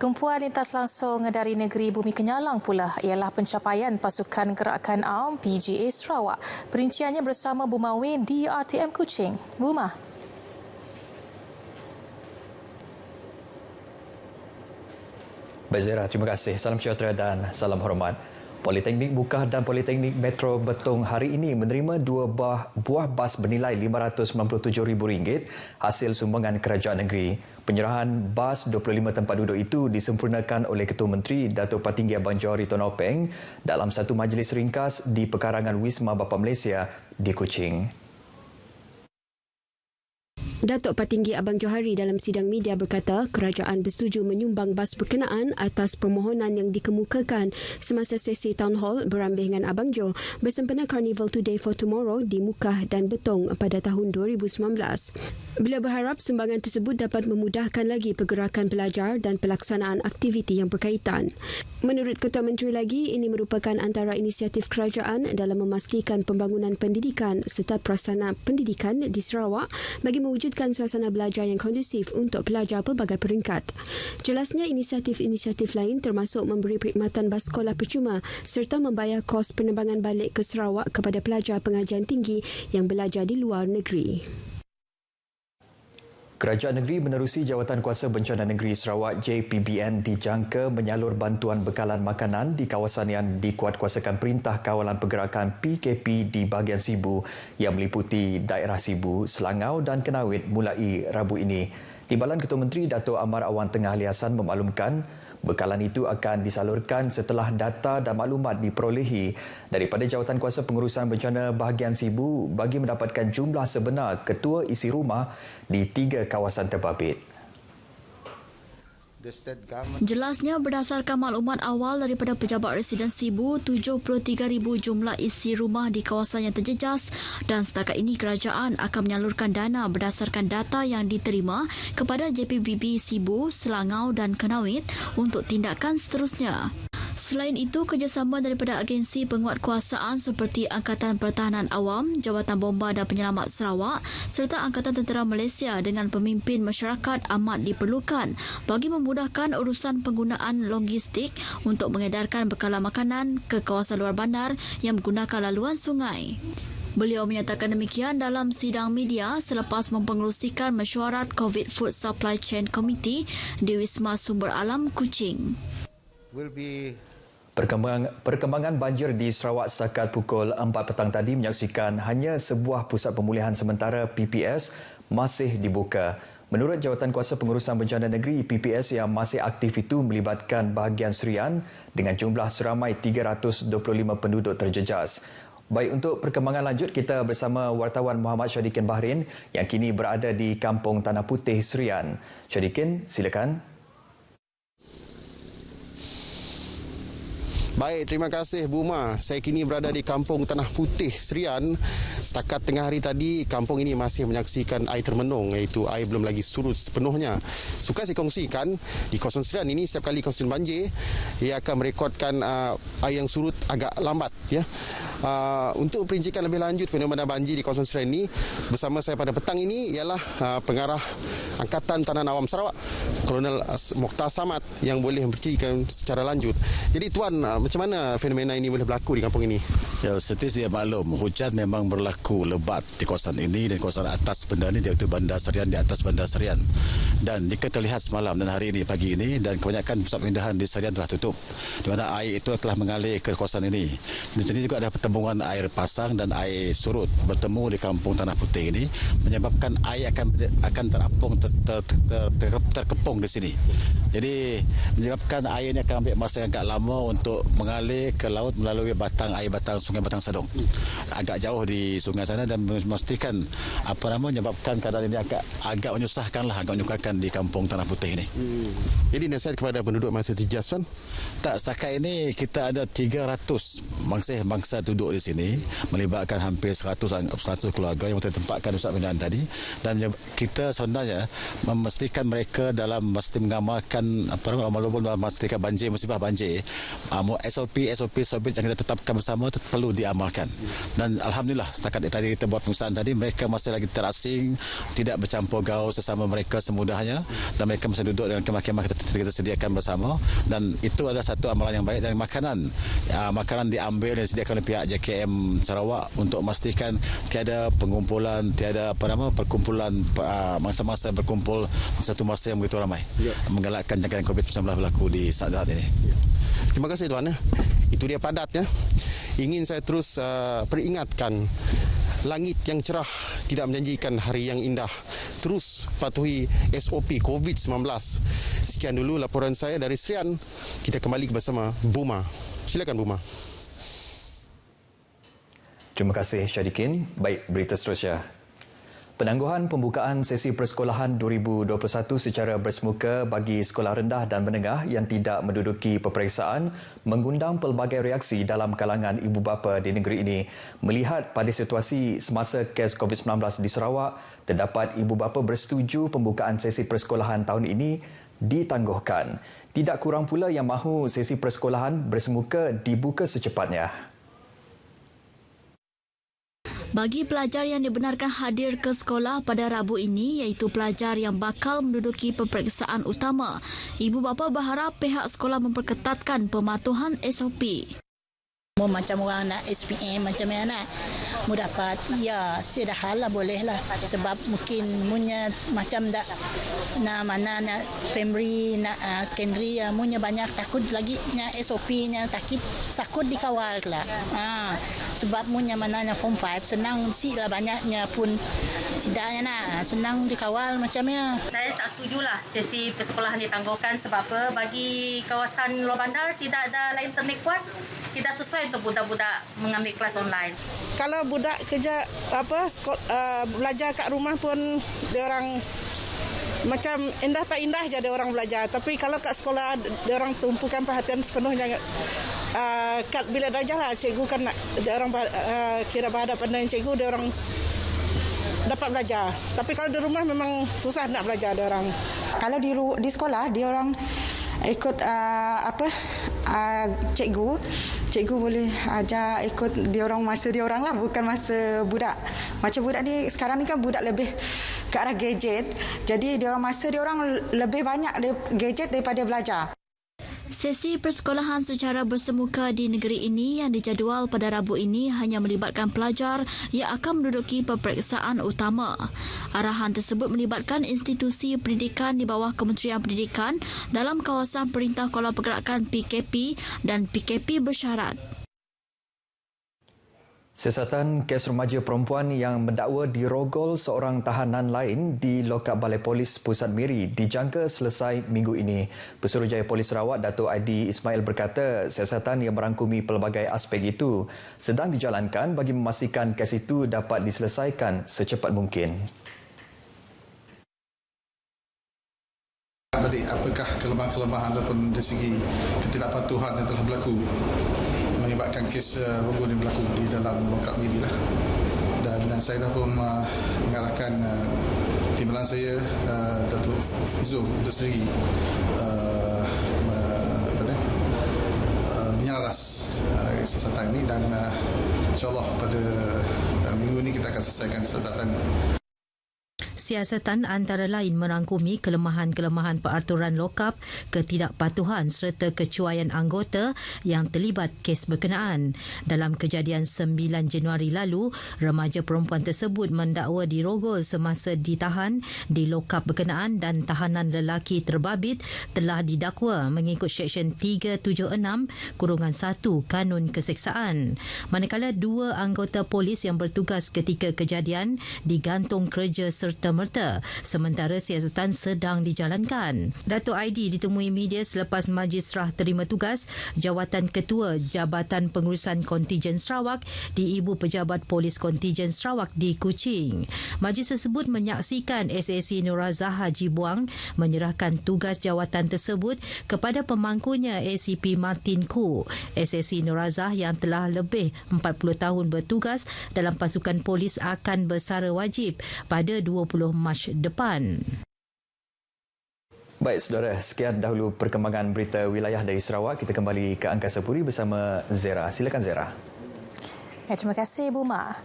Tumpuan lintas langsung dari negeri Bumi Kenyalang pula ialah pencapaian pasukan gerakan AUM PGA Sarawak. Perinciannya bersama Buma Win di RTM Kuching. Buma. Baik Zera, terima kasih. Salam sejahtera dan salam hormat. Politeknik Bukah dan Politeknik Metro Betong hari ini menerima dua buah bas bernilai RM597,000 hasil sumbangan kerajaan negeri. Penyerahan bas 25 tempat duduk itu disempurnakan oleh Ketua Menteri Datuk Patinggi Abang Johari Tonopeng dalam satu majlis ringkas di pekarangan Wisma Bapa Malaysia di Kuching. Datuk Patinggi Abang Johari dalam sidang media berkata kerajaan bersetuju menyumbang bas berkenaan atas permohonan yang dikemukakan semasa sesi Town Hall berambih dengan Abang Jo bersempena Carnival Today for Tomorrow di Mukah dan Betong pada tahun 2019. Beliau berharap sumbangan tersebut dapat memudahkan lagi pergerakan pelajar dan pelaksanaan aktiviti yang berkaitan. Menurut Ketua Menteri lagi, ini merupakan antara inisiatif kerajaan dalam memastikan pembangunan pendidikan serta prasarana pendidikan di Sarawak bagi mewujudkan suasana belajar yang kondusif untuk pelajar pelbagai peringkat. Jelasnya inisiatif-inisiatif lain termasuk memberi perkhidmatan bas sekolah percuma serta membayar kos penerbangan balik ke Sarawak kepada pelajar pengajian tinggi yang belajar di luar negeri. Kerajaan negeri menerusi Jawatankuasa Bencana Negeri Sarawak JPBN dijangka menyalur bantuan bekalan makanan di kawasan yang dikuatkuasakan Perintah Kawalan Pergerakan PKP di bahagian Sibu yang meliputi daerah Sibu, Selangau dan Kenawit mulai Rabu ini. Timbalan Ketua Menteri Datuk Amar Awan Tengah Ali Hassan memaklumkan bekalan itu akan disalurkan setelah data dan maklumat diperolehi daripada Jawatankuasa Pengurusan Bencana Bahagian Sibu bagi mendapatkan jumlah sebenar ketua isi rumah di 3 kawasan terbabit. Jelasnya berdasarkan maklumat awal daripada Pejabat Residen Sibu, 73,000 jumlah isi rumah di kawasan yang terjejas dan setakat ini kerajaan akan menyalurkan dana berdasarkan data yang diterima kepada JPBB Sibu, Selangau dan Kenawit untuk tindakan seterusnya. Selain itu, kerjasama daripada agensi penguatkuasaan seperti Angkatan Pertahanan Awam, Jabatan Bomba dan Penyelamat Sarawak serta Angkatan Tentera Malaysia dengan pemimpin masyarakat amat diperlukan bagi memudahkan urusan penggunaan logistik untuk mengedarkan bekalan makanan ke kawasan luar bandar yang menggunakan laluan sungai. Beliau menyatakan demikian dalam sidang media selepas mempengerusikan mesyuarat COVID Food Supply Chain Committee di Wisma Sumber Alam Kuching. Perkembangan banjir di Sarawak setakat pukul 4 petang tadi menyaksikan hanya sebuah pusat pemulihan sementara PPS masih dibuka. Menurut Jawatankuasa Pengurusan Bencana Negeri, PPS yang masih aktif itu melibatkan bahagian Serian dengan jumlah seramai 325 penduduk terjejas. Baik, untuk perkembangan lanjut kita bersama wartawan Muhammad Syadikin Bahrin yang kini berada di Kampung Tanah Putih Serian. Syadikin, silakan. Baik, terima kasih Buma. Saya kini berada di Kampung Tanah Putih Serian. Setakat tengah hari tadi, kampung ini masih menyaksikan air termenung, iaitu air belum lagi surut sepenuhnya. Suka saya kongsikan, di kawasan Serian ini setiap kali kawasan banjir, ia akan merekodkan air yang surut agak lambat. Ya. Untuk perincikan lebih lanjut fenomena banjir di kawasan Serian ini, bersama saya pada petang ini ialah pengarah Angkatan Tahanan Awam Sarawak, Kolonel Mokhtar Samad yang boleh memberikan secara lanjut. Jadi Tuan, macam mana fenomena ini boleh berlaku di kampung ini? Ya, seperti saya maklum, hujan memang berlaku lebat di kawasan ini dan kawasan atas benda ini iaitu Bandar Serian, di atas Bandar Serian. Dan jika terlihat semalam dan hari ini, pagi ini, dan kebanyakan pusat pemindahan di Serian telah tutup, di mana air itu telah mengalir ke kawasan ini. Di sini juga ada pertemuan air pasang dan air surut bertemu di Kampung Tanah Putih ini, menyebabkan air akan terapung, terkepung di sini. Jadi menyebabkan air ini akan ambil masa yang agak lama untuk mengalir ke laut melalui batang Sungai Batang Sadong. Agak jauh di sungai sana dan memastikan menyebabkan keadaan ini agak menyusahkan di Kampung Tanah Putih ini. Jadi nasihat kepada penduduk masih terjejas, Tuan? Tak, setakat ini kita ada 300 bangsa duduk di sini, melibatkan hampir 100 keluarga yang ditempatkan di pusat pemindahan tadi, dan kita sebenarnya memastikan mereka dalam mesti mengamalkan walaupun memastikan musibah banjir, SOP yang kita tetapkan bersama itu perlu diamalkan. Dan alhamdulillah setakat tadi kita buat pemeriksaan tadi, mereka masih lagi terasing, tidak bercampur gaul sesama mereka semudahnya, dan mereka masih duduk dengan kemah-kemah kita sediakan bersama, dan itu adalah satu amalan yang baik. Dan makanan diambil dan disediakan oleh pihak JKM Sarawak untuk memastikan tiada pengumpulan, tiada perkumpulan masa-masa berkumpul satu masa yang begitu ramai, menggalakkan jangkitan COVID-19 berlaku di saat ini. Terima kasih tuan. Itu dia padatnya. Ingin saya terus peringatkan, langit yang cerah tidak menjanjikan hari yang indah. Terus patuhi SOP COVID-19. Sekian dulu laporan saya dari Serian. Kita kembali bersama Buma. Silakan Buma. Terima kasih Syadikin. Baik, berita seterusnya. Penangguhan pembukaan sesi persekolahan 2021 secara bersemuka bagi sekolah rendah dan menengah yang tidak menduduki peperiksaan mengundang pelbagai reaksi dalam kalangan ibu bapa di negeri ini. Melihat pada situasi semasa kes COVID-19 di Sarawak, terdapat ibu bapa bersetuju pembukaan sesi persekolahan tahun ini ditangguhkan. Tidak kurang pula yang mahu sesi persekolahan bersemuka dibuka secepatnya. Bagi pelajar yang dibenarkan hadir ke sekolah pada Rabu ini, iaitu pelajar yang bakal menduduki peperiksaan utama, ibu bapa berharap pihak sekolah memperketatkan pematuhan SOP. Macam orang nak SPM macam mana nak mu dapat ya sedah lah boleh lah sebab mungkin munya macam dak na mana nak primary nak secondary ya munya banyak takut lagi nya SOP nya takut sakut dikawal lah sebab munya mananya form 5 senang si lah banyaknya pun sidaknya nak senang dikawal macamnya. Saya tak setujulah sesi persekolahan ditangguhkan sebab apa, bagi kawasan luar bandar tidak ada internet kuat, tidak sesuai untuk budak-budak mengambil kelas online. Kalau budak kerja belajar kat rumah pun dia orang macam indah tak indah je dia orang belajar, tapi kalau kat sekolah dia orang tumpukan perhatian sepenuhnya kat bilik darjah lah, cikgu kan nak dia orang kira berhadapan dengan cikgu, dia orang dapat belajar. Tapi kalau di rumah memang susah nak belajar dia orang. Kalau di sekolah dia orang ikut cikgu boleh ajar ikut dia orang masa dia orang lah, bukan masa budak. Macam budak ni sekarang ni kan budak lebih ke arah gadget, jadi dia orang masa dia orang lebih banyak gadget daripada belajar. Sesi persekolahan secara bersemuka di negeri ini yang dijadual pada Rabu ini hanya melibatkan pelajar yang akan menduduki peperiksaan utama. Arahan tersebut melibatkan institusi pendidikan di bawah Kementerian Pendidikan dalam kawasan Perintah Kawal Pergerakan PKP dan PKP bersyarat. Siasatan kes remaja perempuan yang mendakwa dirogol seorang tahanan lain di lokap Balai Polis Pusat Miri dijangka selesai minggu ini. Pesuruhjaya Polis Sarawak Dato' Aidi Ismail berkata siasatan yang merangkumi pelbagai aspek itu sedang dijalankan bagi memastikan kes itu dapat diselesaikan secepat mungkin. Balik apakah kelemahan-kelemahan ataupun dari segi ketidakpatuhan yang telah berlaku menyebabkan kes rogol ini berlaku di dalam lokap Miri lah. Dan saya dah pun mengarahkan timbalan saya Datuk Fizo itu sendiri menyelaras siasatan ini, dan insyaAllah pada minggu ini kita akan selesaikan siasatan. Siasatan antara lain merangkumi kelemahan-kelemahan peraturan lokap, ketidakpatuhan serta kecuaian anggota yang terlibat kes berkenaan. Dalam kejadian 9 Januari lalu, remaja perempuan tersebut mendakwa dirogol semasa ditahan di lokap berkenaan dan tahanan lelaki terbabit telah didakwa mengikut Seksyen 376-1 Kanun Keseksaan. Manakala 2 anggota polis yang bertugas ketika kejadian digantung kerja serta merta sementara siasatan sedang dijalankan. Dato' Aidi ditemui media selepas majlis serah terima tugas jawatan Ketua Jabatan Pengurusan Kontijen Sarawak di Ibu Pejabat Polis Kontijen Sarawak di Kuching. Majlis tersebut menyaksikan SAC Norazah Haji Buang menyerahkan tugas jawatan tersebut kepada pemangkunya ACP Martin Khoo. SAC Norazah yang telah lebih 40 tahun bertugas dalam pasukan polis akan bersara wajib pada 20 Mac depan. Baik, saudara, sekian dahulu perkembangan berita wilayah dari Sarawak. Kita kembali ke Angkasa Puri bersama Zera. Silakan, Zera. Terima kasih, Bu Ma.